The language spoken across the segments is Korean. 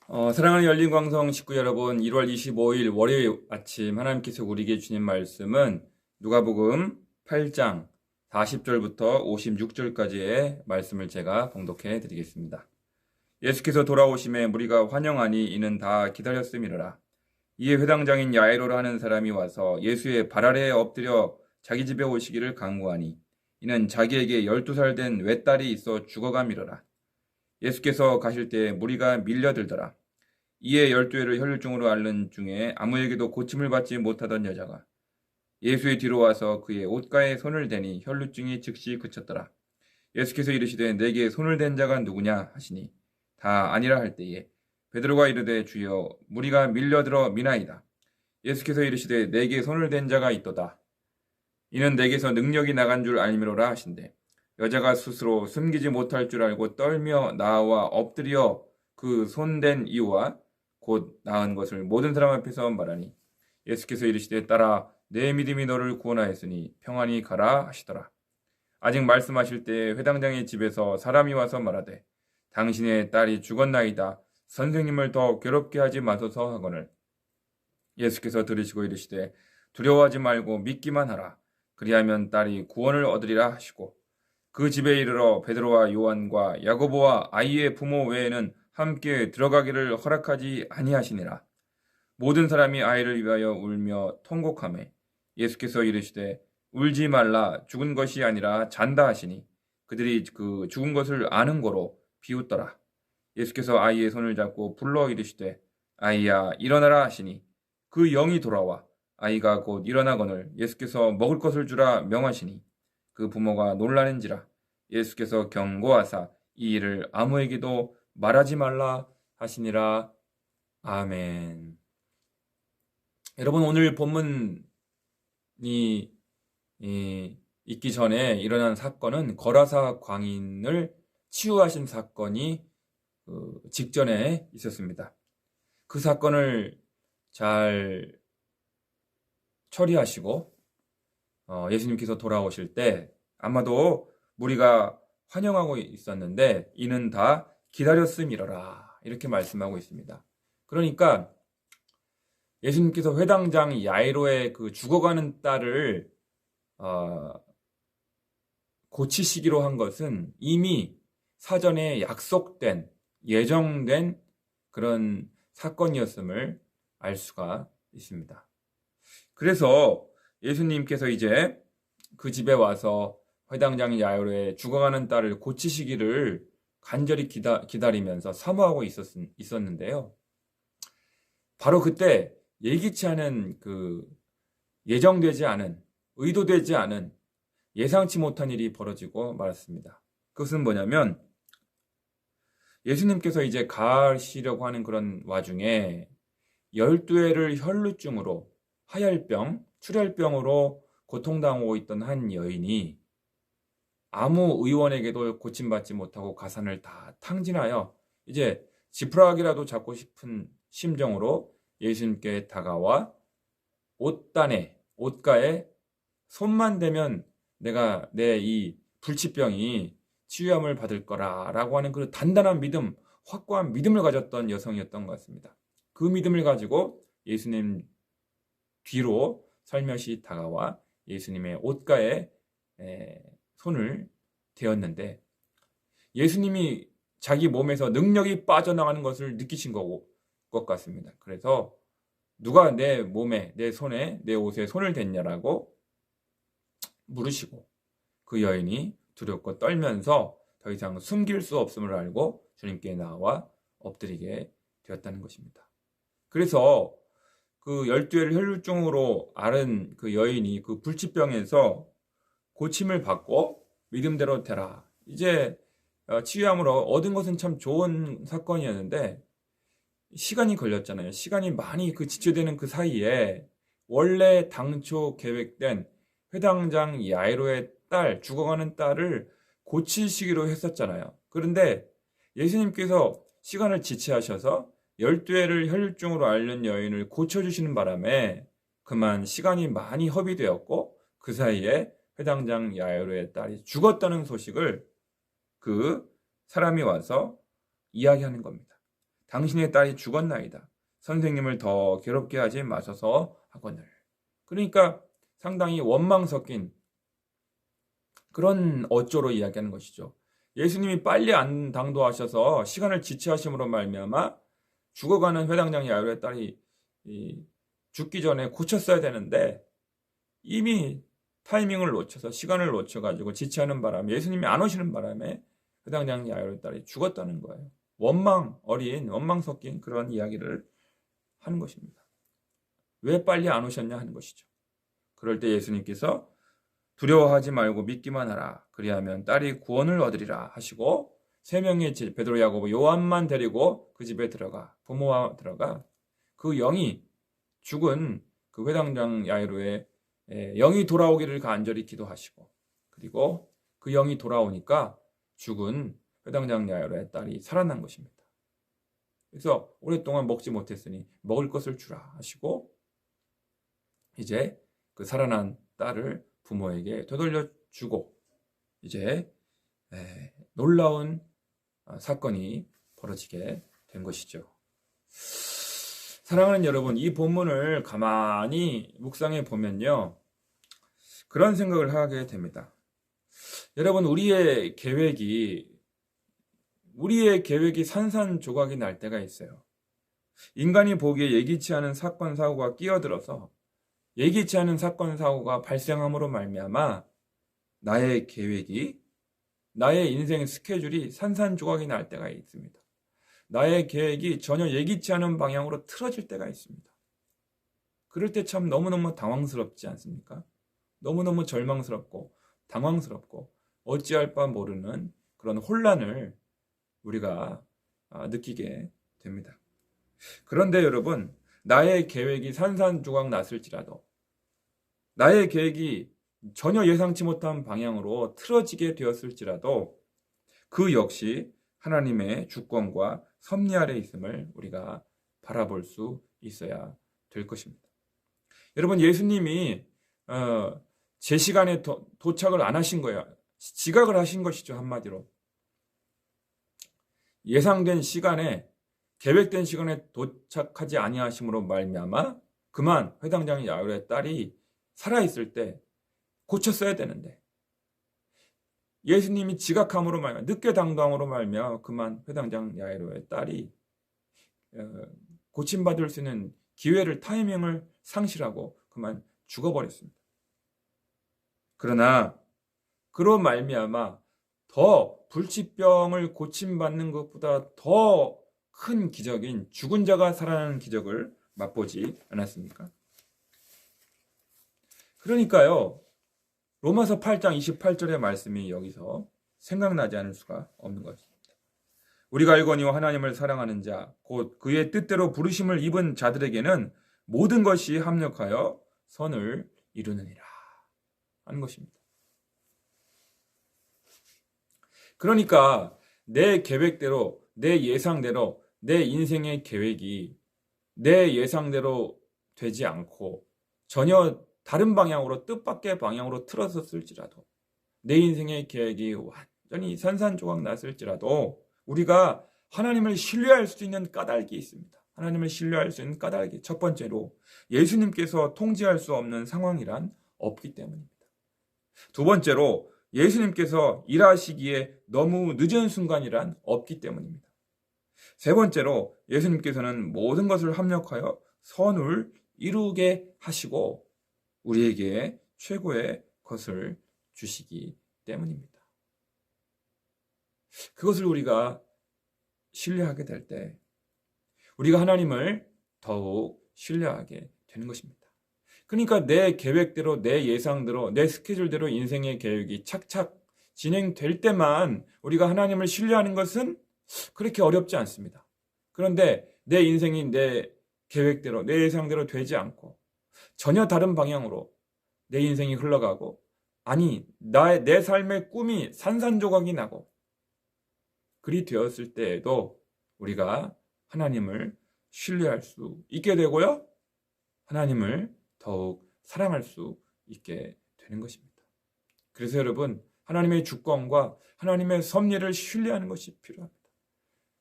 사랑하는 열린광성 식구 여러분, 1월 25일 월요일 아침 하나님께서 우리에게 주신 말씀은 누가복음 8장 40절부터 56절까지의 말씀을 제가 봉독해 드리겠습니다. 예수께서 돌아오심에 무리가 환영하니 이는 다 기다렸음이로라. 이에 회당장인 야이로라 하는 사람이 와서 예수의 발 아래에 엎드려 자기 집에 오시기를 간구하니 이는 자기에게 12살 된 외딸이 있어 죽어감이로라. 예수께서 가실 때 무리가 밀려들더라. 이에 12회를 혈류증으로 앓는 중에 아무에게도 고침을 받지 못하던 여자가 예수의 뒤로 와서 그의 옷가에 손을 대니 혈류증이 즉시 그쳤더라. 예수께서 이르시되 내게 손을 댄 자가 누구냐 하시니 다 아니라 할 때에 베드로가 이르되 주여 무리가 밀려들어 미나이다. 예수께서 이르시되 내게 손을 댄 자가 있도다. 이는 내게서 능력이 나간 줄 알미로라 하신대. 여자가 스스로 숨기지 못할 줄 알고 떨며 나와 엎드려 그 손댄 이유와 곧 나은 것을 모든 사람 앞에서 말하니 예수께서 이르시되 딸아 내 믿음이 너를 구원하였으니 평안히 가라 하시더라. 아직 말씀하실 때 회당장의 집에서 사람이 와서 말하되 당신의 딸이 죽었나이다. 선생님을 더 괴롭게 하지 마소서 하거늘 예수께서 들으시고 이르시되 두려워하지 말고 믿기만 하라. 그리하면 딸이 구원을 얻으리라 하시고 그 집에 이르러 베드로와 요한과 야고보와 아이의 부모 외에는 함께 들어가기를 허락하지 아니하시니라. 모든 사람이 아이를 위하여 울며 통곡하매 예수께서 이르시되 울지 말라. 죽은 것이 아니라 잔다 하시니 그들이 그 죽은 것을 아는 거로 비웃더라. 예수께서 아이의 손을 잡고 불러 이르시되 아이야 일어나라 하시니 그 영이 돌아와 아이가 곧 일어나거늘 예수께서 먹을 것을 주라 명하시니 그 부모가 놀라는지라. 예수께서 경고하사 이 일을 아무에게도 말하지 말라 하시니라. 아멘. 여러분 오늘 본문이 있기 전에 일어난 사건은 거라사 광인을 치유하신 사건이 직전에 있었습니다. 그 사건을 잘 처리하시고 예수님께서 돌아오실 때 아마도 무리가 환영하고 있었는데 이는 다 기다렸음이로라 이렇게 말씀하고 있습니다. 그러니까 예수님께서 회당장 야이로의 그 죽어가는 딸을 고치시기로 한 것은 이미 사전에 약속된 예정된 그런 사건이었음을 알 수가 있습니다. 그래서 예수님께서 이제 그 집에 와서 회당장 야이로의 죽어가는 딸을 고치시기를 간절히 기다리면서 사모하고 있었는데요. 바로 그때 예기치 않은 예정되지 않은 의도되지 않은 예상치 못한 일이 벌어지고 말았습니다. 그것은 뭐냐면 예수님께서 이제 가시려고 하는 그런 와중에 12회를 혈루증으로 하혈병, 출혈병으로 고통당하고 있던 한 여인이 아무 의원에게도 고침받지 못하고 가산을 다 탕진하여 이제 지푸라기라도 잡고 싶은 심정으로 예수님께 다가와 옷가에 손만 대면 내가 내 이 불치병이 치유함을 받을 거라라고 하는 그 단단한 믿음, 확고한 믿음을 가졌던 여성이었던 것 같습니다. 그 믿음을 가지고 예수님 뒤로 살며시 다가와 예수님의 옷가에 손을 대었는데 예수님이 자기 몸에서 능력이 빠져나가는 것을 느끼신 것 같습니다. 그래서 누가 내 몸에, 내 손에, 내 옷에 손을 댔냐라고 물으시고 그 여인이 두렵고 떨면서 더 이상 숨길 수 없음을 알고 주님께 나와 엎드리게 되었다는 것입니다. 그래서 그 12회를 혈루증으로 앓은 그 여인이 그 불치병에서 고침을 받고 믿음대로 되라. 이제 치유함으로 얻은 것은 참 좋은 사건이었는데 시간이 걸렸잖아요. 시간이 많이 지체되는 그 사이에 원래 당초 계획된 회당장 야이로의 딸, 죽어가는 딸을 고치시기로 했었잖아요. 그런데 예수님께서 시간을 지체하셔서 12회를 혈류증으로 앓는 여인을 고쳐주시는 바람에 그만 시간이 많이 허비되었고 그 사이에 회당장 야이로의 딸이 죽었다는 소식을 그 사람이 와서 이야기하는 겁니다. 당신의 딸이 죽었나이다. 선생님을 더 괴롭게 하지 마소서 하거늘. 그러니까 상당히 원망 섞인 그런 어조로 이야기하는 것이죠. 예수님이 빨리 안 당도하셔서 시간을 지체하심으로 말미암아 죽어가는 회당장 야이로의 딸이 죽기 전에 고쳤어야 되는데 이미 타이밍을 놓쳐서 시간을 놓쳐가지고 지체하는 바람에 예수님이 안 오시는 바람에 회당장 야이로의 딸이 죽었다는 거예요. 원망 섞인 그런 이야기를 하는 것입니다. 왜 빨리 안 오셨냐 하는 것이죠. 그럴 때 예수님께서 두려워하지 말고 믿기만 하라. 그리하면 딸이 구원을 얻으리라 하시고 세 명의 베드로, 야고보, 요한만 데리고 그 집에 들어가 부모와 들어가 그 영이 죽은 그 회당장 야이로의 영이 돌아오기를 간절히 기도하시고 그리고 그 영이 돌아오니까 죽은 회당장 야이로의 딸이 살아난 것입니다. 그래서 오랫동안 먹지 못했으니 먹을 것을 주라 하시고 이제 그 살아난 딸을 부모에게 되돌려 주고 이제 놀라운 사건이 벌어지게 된 것이죠. 사랑하는 여러분, 이 본문을 가만히 묵상해 보면요, 그런 생각을 하게 됩니다. 여러분, 우리의 계획이 산산조각이 날 때가 있어요. 인간이 보기에 예기치 않은 사건 사고가 끼어들어서 예기치 않은 사건 사고가 발생함으로 말미암아 나의 계획이, 나의 인생 스케줄이 산산조각이 날 때가 있습니다. 나의 계획이 전혀 예기치 않은 방향으로 틀어질 때가 있습니다. 그럴 때 참 너무너무 당황스럽지 않습니까? 너무너무 절망스럽고 당황스럽고 어찌할 바 모르는 그런 혼란을 우리가 느끼게 됩니다. 그런데 여러분, 나의 계획이 산산조각 났을지라도 나의 계획이 전혀 예상치 못한 방향으로 틀어지게 되었을지라도 그 역시 하나님의 주권과 섭리 아래 있음을 우리가 바라볼 수 있어야 될 것입니다. 여러분, 예수님이 제 시간에 도착을 안 하신 거예요. 지각을 하신 것이죠, 한마디로. 예상된 시간에, 계획된 시간에 도착하지 아니하심으로 말미암아 그만 회당장 야이로의 딸이 살아있을 때 고쳤어야 되는데 예수님이 지각함으로 말미암아 늦게 당도함으로 말미암아 그만 회당장 야이로의 딸이 고침받을 수 있는 기회를, 타이밍을 상실하고 그만 죽어버렸습니다. 그러나 그로 말미암아 더 불치병을 고침받는 것보다 더 큰 기적인 죽은 자가 살아나는 기적을 맛보지 않았습니까? 그러니까요, 로마서 8장 28절의 말씀이 여기서 생각나지 않을 수가 없는 것입니다. 우리가 알거니와 하나님을 사랑하는 자, 곧 그의 뜻대로 부르심을 입은 자들에게는 모든 것이 합력하여 선을 이루느니라 하는 것입니다. 그러니까 내 계획대로, 내 예상대로, 내 인생의 계획이 내 예상대로 되지 않고 전혀 다른 방향으로, 뜻밖의 방향으로 틀어졌을지라도, 내 인생의 계획이 완전히 산산조각 났을지라도 우리가 하나님을 신뢰할 수 있는 까닭이 있습니다. 하나님을 신뢰할 수 있는 까닭이 첫 번째로 예수님께서 통제할 수 없는 상황이란 없기 때문입니다. 두 번째로 예수님께서 일하시기에 너무 늦은 순간이란 없기 때문입니다. 세 번째로 예수님께서는 모든 것을 합력하여 선을 이루게 하시고 우리에게 최고의 것을 주시기 때문입니다. 그것을 우리가 신뢰하게 될 때 우리가 하나님을 더욱 신뢰하게 되는 것입니다. 그러니까 내 계획대로, 내 예상대로, 내 스케줄대로 인생의 계획이 착착 진행될 때만 우리가 하나님을 신뢰하는 것은 그렇게 어렵지 않습니다. 그런데 내 인생이 내 계획대로, 내 예상대로 되지 않고 전혀 다른 방향으로 내 인생이 흘러가고, 아니 내 삶의 꿈이 산산조각이 나고 그리 되었을 때에도 우리가 하나님을 신뢰할 수 있게 되고요, 하나님을 더욱 사랑할 수 있게 되는 것입니다. 그래서 여러분, 하나님의 주권과 하나님의 섭리를 신뢰하는 것이 필요합니다.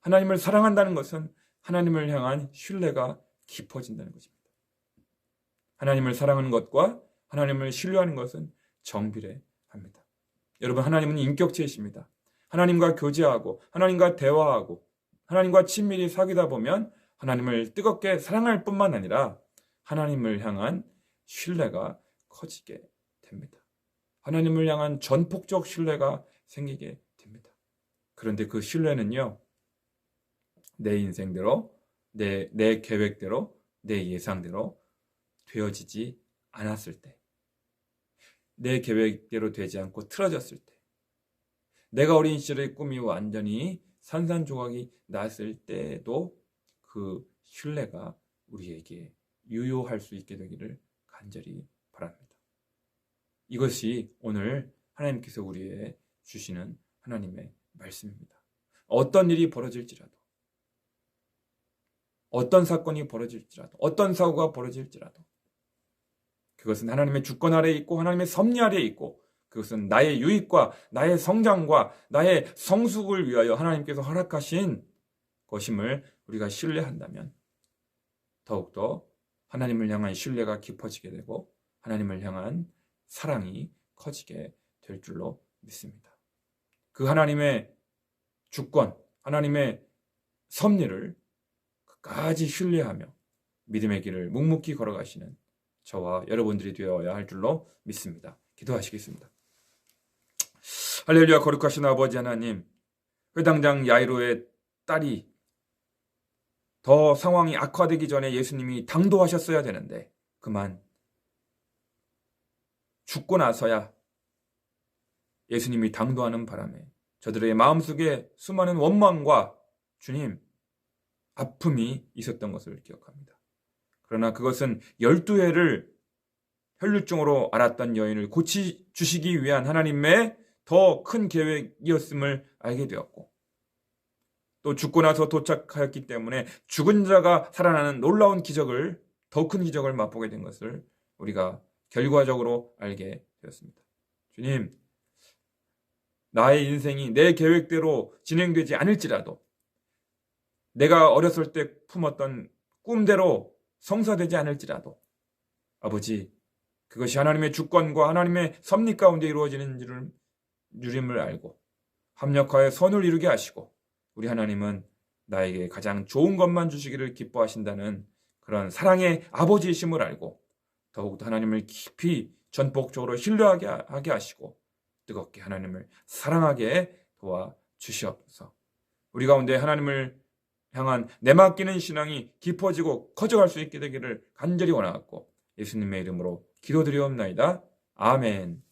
하나님을 사랑한다는 것은 하나님을 향한 신뢰가 깊어진다는 것입니다. 하나님을 사랑하는 것과 하나님을 신뢰하는 것은 정비례합니다. 여러분, 하나님은 인격체이십니다. 하나님과 교제하고 하나님과 대화하고 하나님과 친밀히 사귀다 보면 하나님을 뜨겁게 사랑할 뿐만 아니라 하나님을 향한 신뢰가 커지게 됩니다. 하나님을 향한 전폭적 신뢰가 생기게 됩니다. 그런데 그 신뢰는요, 내 인생대로, 내 계획대로, 내 예상대로 되어지지 않았을 때, 내 계획대로 되지 않고 틀어졌을 때, 내가 어린 시절의 꿈이 완전히 산산조각이 났을 때도 그 신뢰가 우리에게 유효할 수 있게 되기를 간절히 바랍니다. 이것이 오늘 하나님께서 우리에게 주시는 하나님의 말씀입니다. 어떤 일이 벌어질지라도, 어떤 사건이 벌어질지라도, 어떤 사고가 벌어질지라도 그것은 하나님의 주권 아래에 있고 하나님의 섭리 아래에 있고 그것은 나의 유익과 나의 성장과 나의 성숙을 위하여 하나님께서 허락하신 것임을 우리가 신뢰한다면 더욱더 하나님을 향한 신뢰가 깊어지게 되고 하나님을 향한 사랑이 커지게 될 줄로 믿습니다. 그 하나님의 주권, 하나님의 섭리를 끝까지 신뢰하며 믿음의 길을 묵묵히 걸어가시는 저와 여러분들이 되어야 할 줄로 믿습니다. 기도하시겠습니다. 할렐루야. 거룩하신 아버지 하나님, 회당장 야이로의 딸이 더 상황이 악화되기 전에 예수님이 당도하셨어야 되는데 그만 죽고 나서야 예수님이 당도하는 바람에 저들의 마음속에 수많은 원망과 주님, 아픔이 있었던 것을 기억합니다. 그러나 그것은 12회를 혈류증으로 앓았던 여인을 고치주시기 위한 하나님의 더 큰 계획이었음을 알게 되었고 또 죽고 나서 도착하였기 때문에 죽은 자가 살아나는 놀라운 기적을, 더 큰 기적을 맛보게 된 것을 우리가 결과적으로 알게 되었습니다. 주님, 나의 인생이 내 계획대로 진행되지 않을지라도 내가 어렸을 때 품었던 꿈대로 성사되지 않을지라도 아버지, 그것이 하나님의 주권과 하나님의 섭리 가운데 이루어지는 줄임을 알고 합력하여 선을 이루게 하시고 우리 하나님은 나에게 가장 좋은 것만 주시기를 기뻐하신다는 그런 사랑의 아버지이심을 알고 더욱더 하나님을 깊이 전폭적으로 신뢰하게 하시고 뜨겁게 하나님을 사랑하게 도와주시옵소서. 우리 가운데 하나님을 향한 내맡기는 신앙이 깊어지고 커져갈 수 있게 되기를 간절히 원하옵고 예수님의 이름으로 기도드리옵나이다. 아멘.